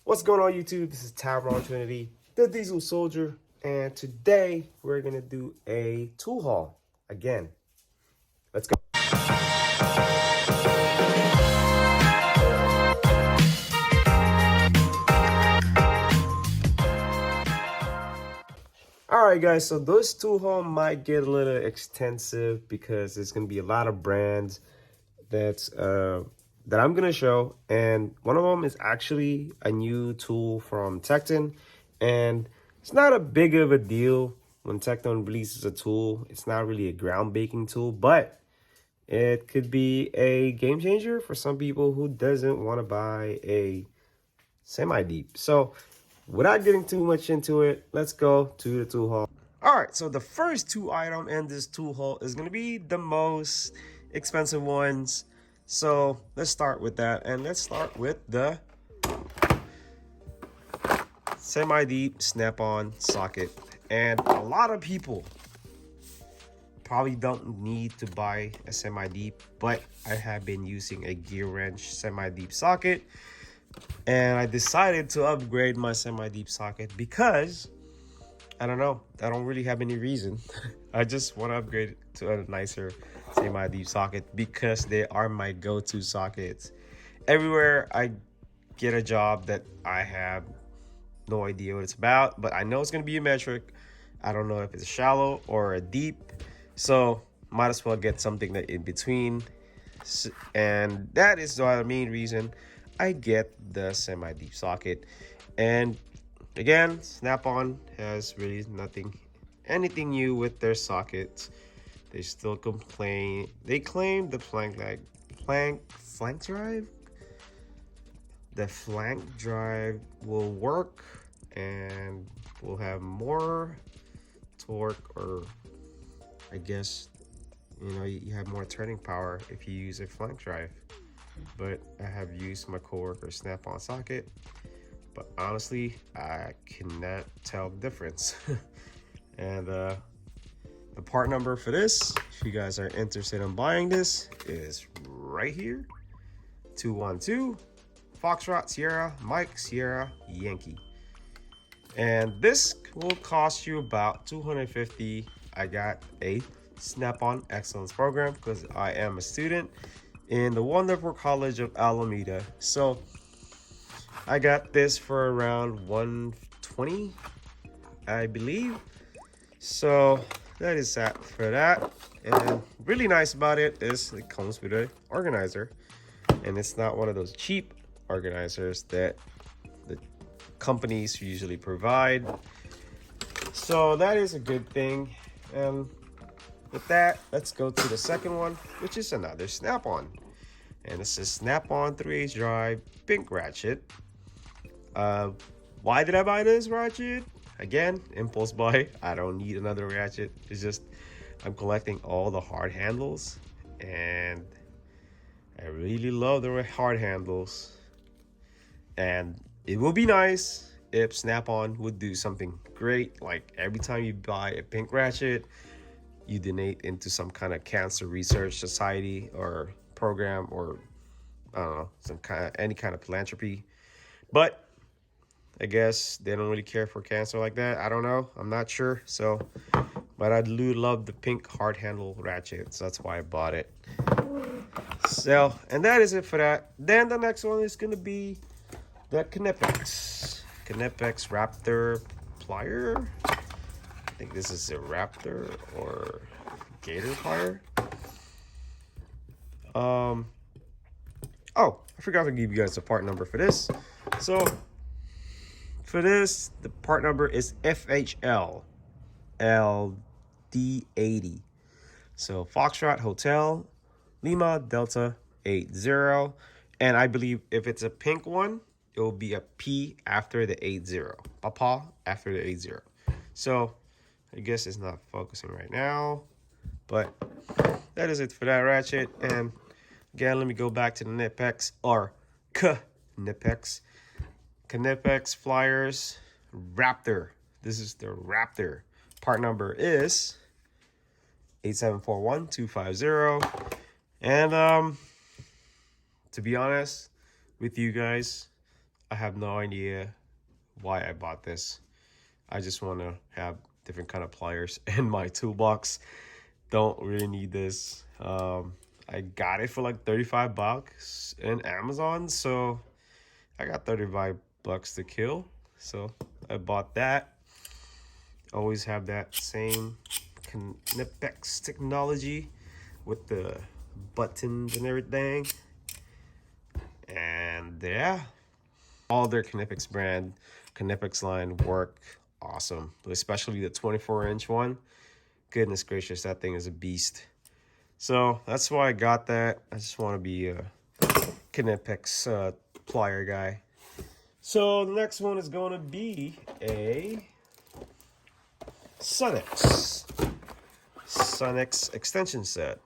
What's going on YouTube? This is Tyrone T, the Diesel Soldier, and today we're gonna do a tool haul again. Let's go. Alright guys, so this tool haul might get a little extensive because there's gonna be a lot of brands that I'm gonna show, and one of them is actually a new tool from Tecton, and it's not a big of a deal when Tecton releases a tool. It's not really a groundbreaking tool, but it could be a game changer for some people who doesn't want to buy a semi-deep. So without getting too much into it, let's go to the tool haul. All right, so the first two item in this tool haul is gonna be the most expensive ones. So let's start with that, and let's start with the semi-deep snap-on socket. And a lot of people probably don't need to buy a semi-deep, but I have been using a gear wrench semi-deep socket, and I decided to upgrade my semi-deep socket because I don't know, I don't really have any reason. I just want to upgrade it to a nicer semi-deep socket because they are my go-to sockets. Everywhere I get a job that I have no idea what it's about, but I know it's going to be a metric. I don't know if it's shallow or a deep, so might as well get something that in between. And that is the main reason I get the semi-deep socket. And again, Snap-on has really anything new with their sockets. They still complain. They claim the flank drive. The flank drive will work and will have more torque, or I guess you have more turning power if you use a flank drive. But I have used my coworker's Snap-on socket, but honestly, I cannot tell the difference. And the part number for this, if you guys are interested in buying this, is right here. 212 Foxtrot Sierra Mike Sierra Yankee. And this will cost you about $250. I got a Snap-on Excellence program because I am a student in the wonderful College of Alameda. So I got this for around $120, I believe. So that is that for that. And really nice about it is it comes with an organizer, and it's not one of those cheap organizers that the companies usually provide. So that is a good thing. And with that, let's go to the second one, which is another Snap-on. And this is Snap-on 3/8 drive pink ratchet. Why did I buy this ratchet? Again, impulse buy. I don't need another ratchet. It's just I'm collecting all the hard handles, and I really love the hard handles. And it will be nice if Snap-on would do something great, like every time you buy a pink ratchet, you donate into some kind of cancer research society or program, or I don't know, any kind of philanthropy. But I guess they don't really care for cancer like that. I don't know. I'm not sure. So, but I do love the pink hard handle ratchet. So that's why I bought it. So, and that is it for that. Then the next one is going to be the Knipex Raptor plier. I think this is a Raptor or Gator plier. Oh, I forgot to give you guys the part number for this. So for this, the part number is FHL LD80. So Foxtrot Hotel Lima Delta 80. And I believe if it's a pink one, it will be a P after the 80. Papa after the 80. So I guess it's not focusing right now, but that is it for that ratchet. And again, let me go back to the Knipex, or Knipex. Knipex Flyers Raptor. This is the Raptor. Part number is 8741250. And to be honest with you guys, I have no idea why I bought this. I just want to have different kind of pliers in my toolbox. Don't really need this. I got it for like 35 bucks in Amazon, so I got 35 bucks to kill. So I bought that. Always have that same Knipex technology with the buttons and everything. And yeah, all their Knipex brand, Knipex line work awesome, especially the 24-inch one. Goodness gracious, that thing is a beast. So that's why I got that. I just want to be a Knipex plier guy. So the next one is going to be a Sunix extension set.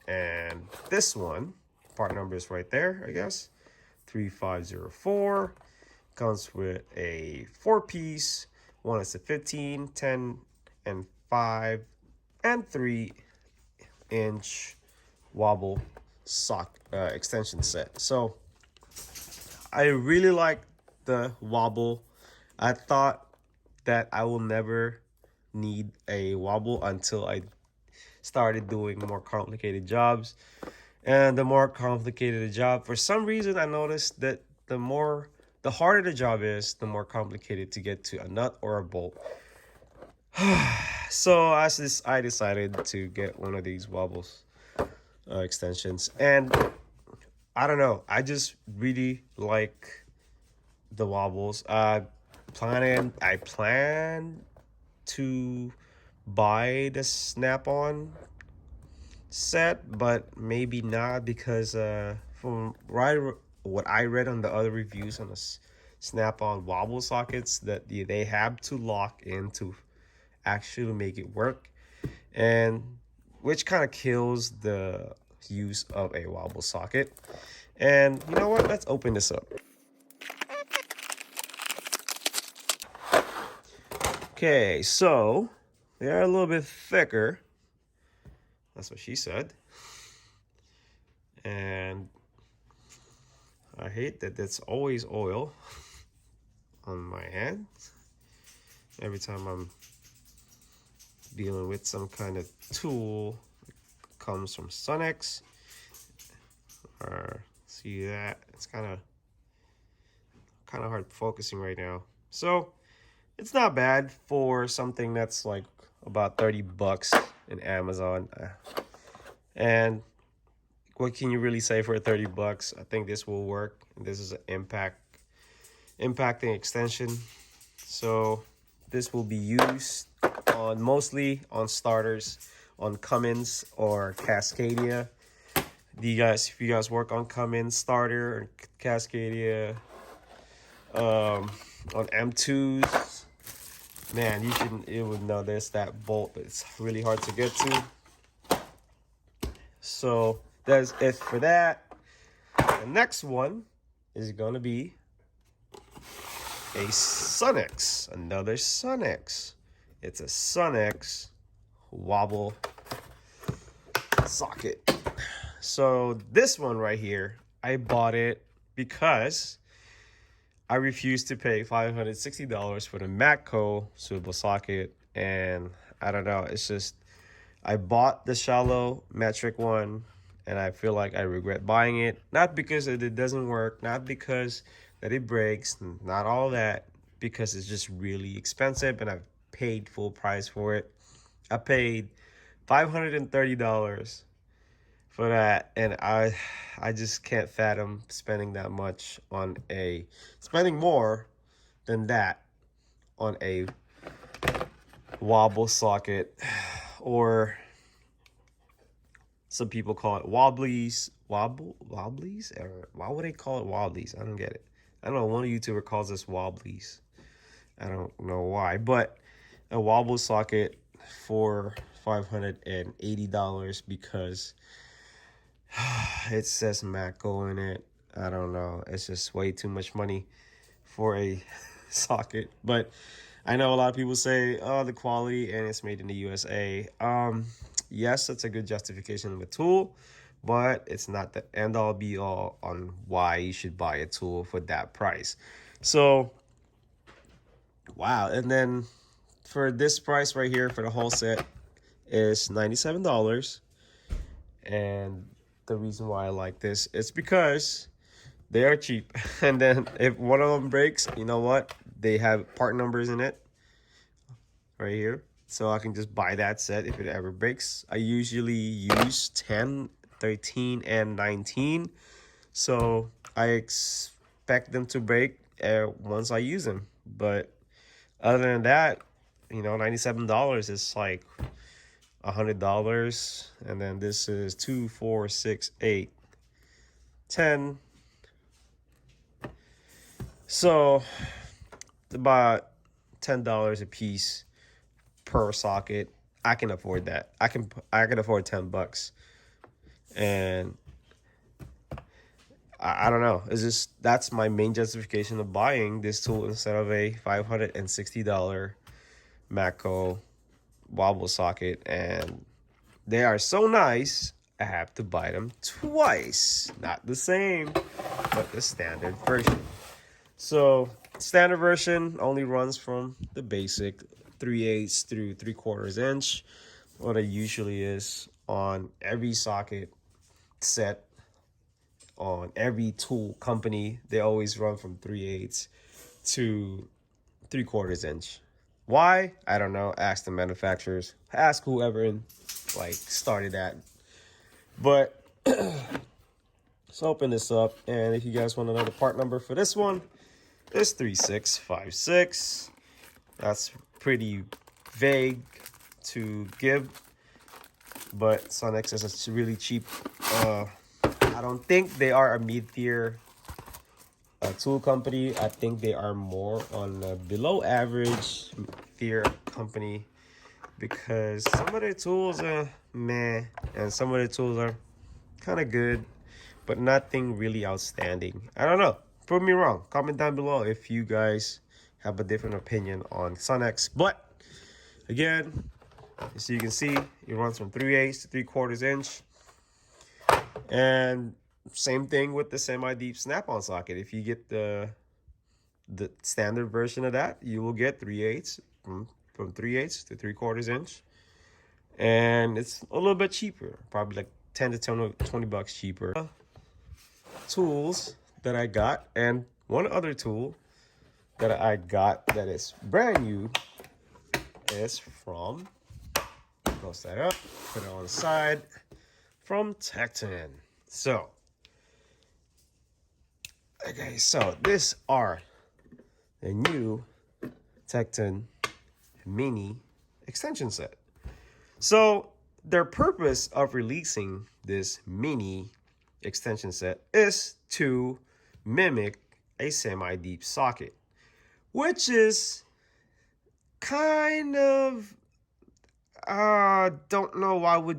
And this one, part number is right there, I guess. 3504. Comes with a 4-piece. One is a 15, 10, and 5, and 3-inch wobble sock extension set. So I really like the wobble. I thought that I will never need a wobble until I started doing more complicated jobs. And the more complicated the job, for some reason I noticed that the harder the job is, the more complicated to get to a nut or a bolt. So I decided to get one of these wobbles extensions, and I don't know, I just really like the wobbles. I plan to buy the snap-on set, but maybe not, because from what I read on the other reviews on the snap-on wobble sockets, that they have to lock in to actually make it work, and which kind of kills the use of a wobble socket. And you know what, let's open this up. Okay, so they're a little bit thicker, that's what she said. And I hate that it's always oil on my hands every time I'm dealing with some kind of tool. Comes from Sunix. Or see that? It's kind of hard focusing right now. So it's not bad for something that's like about 30 bucks in Amazon. And what can you really say for 30 bucks? I think this will work. This is an impacting extension. So this will be used on mostly on starters, on Cummins or Cascadia. If you guys work on Cummins starter or Cascadia, on M2s, man, you would know there's that bolt, but it's really hard to get to. So that's it for that. The next one is gonna be a Sunix, another Sunix. It's a Sunix wobble socket. So this one right here, I bought it because I refused to pay $560 for the Matco swivel socket. And I don't know, it's just, I bought the shallow metric one and I feel like I regret buying it. Not because it doesn't work, not because that it breaks, not all that, because it's just really expensive and I've paid full price for it. I paid $530 for that, and I just can't fathom spending that much on spending more than that on a wobble socket, or some people call it wobblies. Wobblies? Or why would they call it wobblies? I don't get it. I don't know, one YouTuber calls us wobblies. I don't know why, but a wobble socket for $580 because it says Matco in it. I don't know. It's just way too much money for a socket. But I know a lot of people say, oh, the quality and it's made in the USA. Yes, that's a good justification of a tool. but it's not the end all be all on why you should buy a tool for that price. So, wow. And then for this price right here for the whole set is $97. And the reason why I like this is because they are cheap. And then if one of them breaks, you know what? They have part numbers in it right here. So I can just buy that set if it ever breaks. I usually use 10, 13, and 19. So I expect them to break once I use them. But other than that, you know, $97 is like $100. And then this is 2, 4, 6, 8, 10. So about $10 a piece per socket. I can afford that. I can afford $10. And I don't know. It's just that's my main justification of buying this tool instead of a $560 Matco wobble socket. And they are so nice, I have to buy them twice. Not the same, but the standard version. So standard version only runs from the basic 3/8 through 3/4 inch, what it usually is on every socket set on every tool company. They always run from 3/8 to 3/4 inch. Why? I don't know. Ask the manufacturers. Ask whoever like started that. But let's open this up, and if you guys want another part number for this one, it's 3656. That's pretty vague to give, but Sonex is a really cheap. I don't think they are a mid-tier tool company. I think they are more on a below average tier company because some of their tools are meh, and some of their tools are kind of good, but nothing really outstanding. I don't know. Prove me wrong. Comment down below if you guys have a different opinion on Sonex. But again, as you can see, it runs from 3/8 to 3/4 inch. And same thing with the semi-deep snap-on socket. If you get the standard version of that, you will get 3/8 from 3/8 to 3/4 inch. And it's a little bit cheaper, probably like 10 to 20 bucks cheaper. Tools that I got, and one other tool that I got that is brand new is from, close that up, put it on the side, from Tecton. So, okay, so these are the new Tecton mini extension set. So their purpose of releasing this mini extension set is to mimic a semi-deep socket, which is kind of don't know why would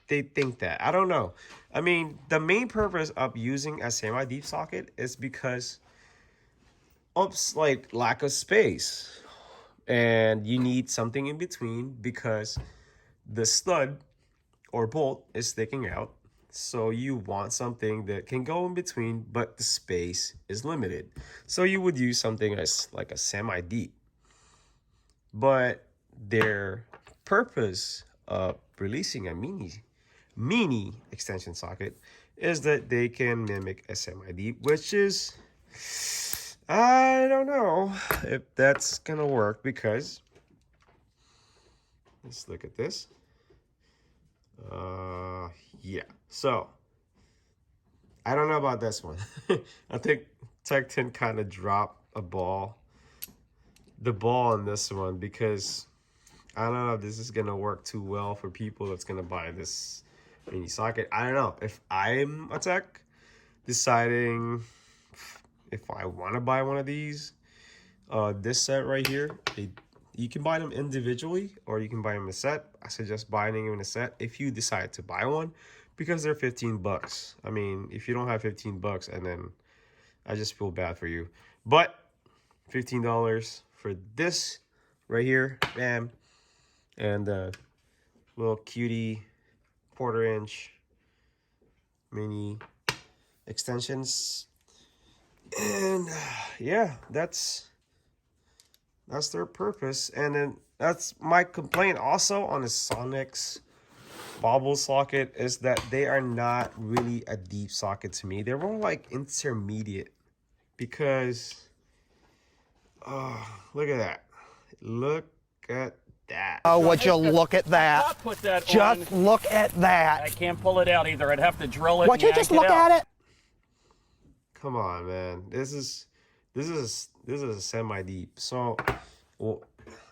they think that. I don't know. I mean, the main purpose of using a semi-deep socket is because of like lack of space, and you need something in between because the stud or bolt is sticking out. So you want something that can go in between, but the space is limited. So you would use something as like a semi-deep. But their purpose of releasing a mini extension socket is that they can mimic a semi-deep, which is, I don't know if that's gonna work because let's look at this. Yeah, so I don't know about this one. I think Tecton kind of dropped the ball on this one because I don't know if this is gonna work too well for people that's gonna buy this mini socket. I don't know if I'm a tech deciding if I want to buy one of these. This set right here, you can buy them individually or you can buy them in a set. I suggest buying them in a set if you decide to buy one because they're 15 bucks. I mean, if you don't have 15 bucks, and then I just feel bad for you. But $15 for this right here, bam, and the little cutie 1/4 inch mini extensions. And yeah, that's their purpose. And then that's my complaint also on the Sonics bobble socket is that they are not really a deep socket to me. They're more like intermediate because look at that. Look at that. Oh, would you look at that? Put that just on. look at that. I can't pull it out either. I'd have to drill it. Would you just look at it? Come on, man. This is a semi deep. So, well,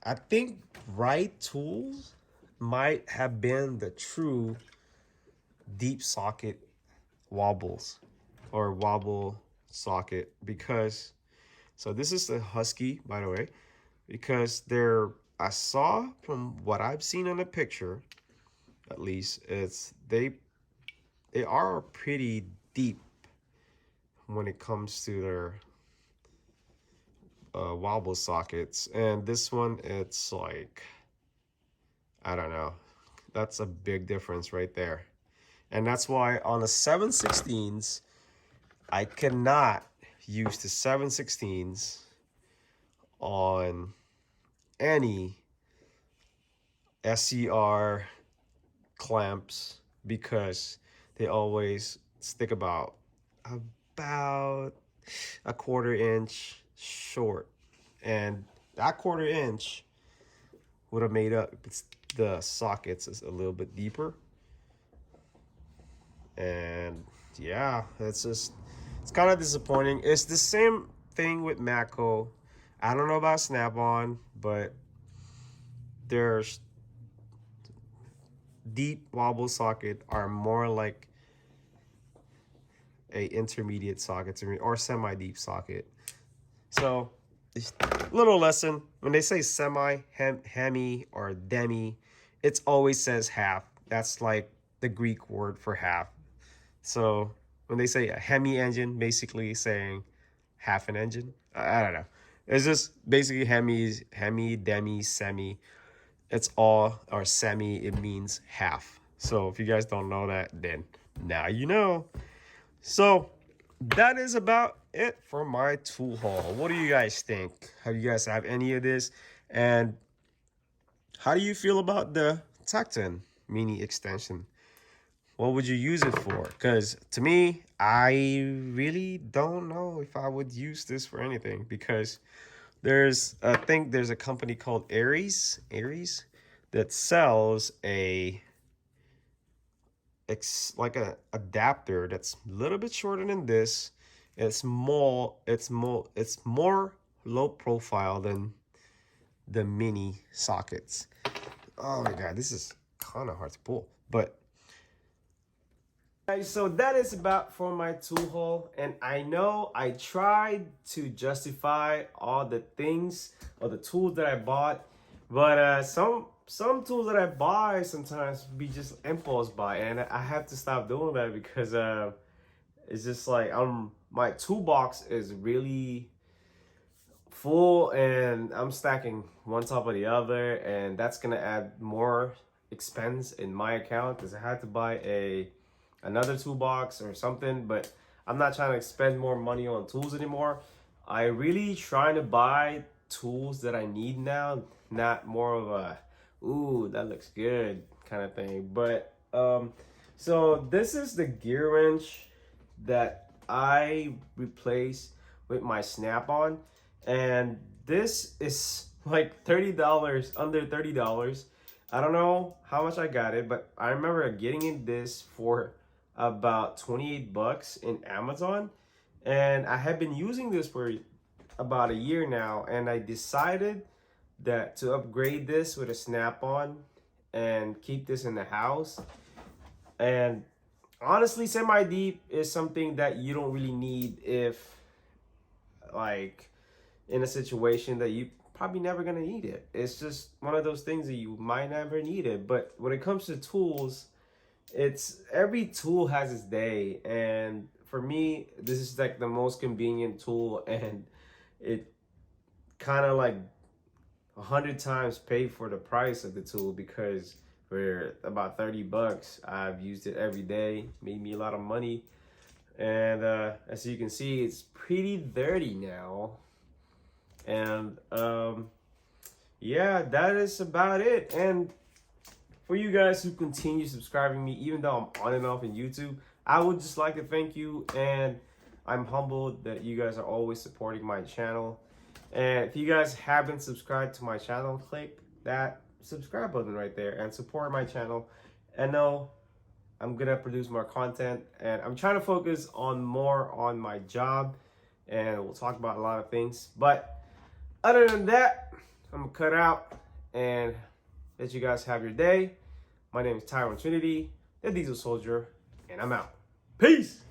I think right tools might have been the true deep socket wobbles or wobble socket because so this is the Husky, by the way, because I saw from what I've seen on the picture, at least, it's they are pretty deep when it comes to their wobble sockets. And this one, it's like, I don't know. That's a big difference right there. And that's why on the 7/16s, I cannot use the 7/16s on any SCR clamps because they always stick about a 1/4 inch short, and that 1/4 inch would have made up the sockets is a little bit deeper. And yeah, it's kind of disappointing. It's the same thing with Matco. I don't know about Snap-on, but there's deep wobble socket are more like a intermediate socket to me, or semi-deep socket. So little lesson, when they say semi, hemi, or demi, it always says half. That's like the Greek word for half. So when they say a hemi engine, basically saying half an engine. I don't know. It's just basically hemi, demi, semi. It's all, or semi, it means half. So if you guys don't know that, then now you know. So that is about it for my tool haul. What do you guys think? Have you guys have any of this? And how do you feel about the Tecton mini extension? What would you use it for? Because to me, I really don't know if I would use this for anything, because I think there's a company called Aries that sells like a adapter that's a little bit shorter than this. It's more low profile than the mini sockets. Oh my god, this is kind of hard to pull. But guys, so that is about for my tool haul. And I know I tried to justify all the things or the tools that I bought, but some tools that I buy sometimes be just impulse buy, and I have to stop doing that because it's just like my toolbox is really full and I'm stacking one top of the other, and that's gonna add more expense in my account because I had to buy another toolbox or something. But I'm not trying to spend more money on tools anymore. I really trying to buy tools that I need now, not more of a ooh, that looks good kind of thing. But so this is the gear wrench that I replaced with my Snap-on, and this is like $30, under $30. I don't know how much I got it, but I remember getting this for about 28 bucks in Amazon, and I have been using this for about a year now, and I decided that to upgrade this with a Snap-on and keep this in the house. And honestly, semi-deep is something that you don't really need if, like, in a situation that you probably never gonna need it. It's just one of those things that you might never need it. But when it comes to tools, it's every tool has its day, and for me, this is like the most convenient tool, and it kind of like 100 times pay for the price of the tool, because for about 30 bucks. I've used it every day, made me a lot of money. And as you can see, it's pretty dirty now. And yeah, that is about it. And for you guys who continue subscribing me, even though I'm on and off in YouTube, I would just like to thank you. And I'm humbled that you guys are always supporting my channel. And if you guys haven't subscribed to my channel, click that subscribe button right there and support my channel. And know I'm gonna produce more content, and I'm trying to focus on more on my job, and we'll talk about a lot of things. But other than that, I'm gonna cut out and let you guys have your day. My name is Tyrone Trinity, the Diesel Soldier, and I'm out. Peace.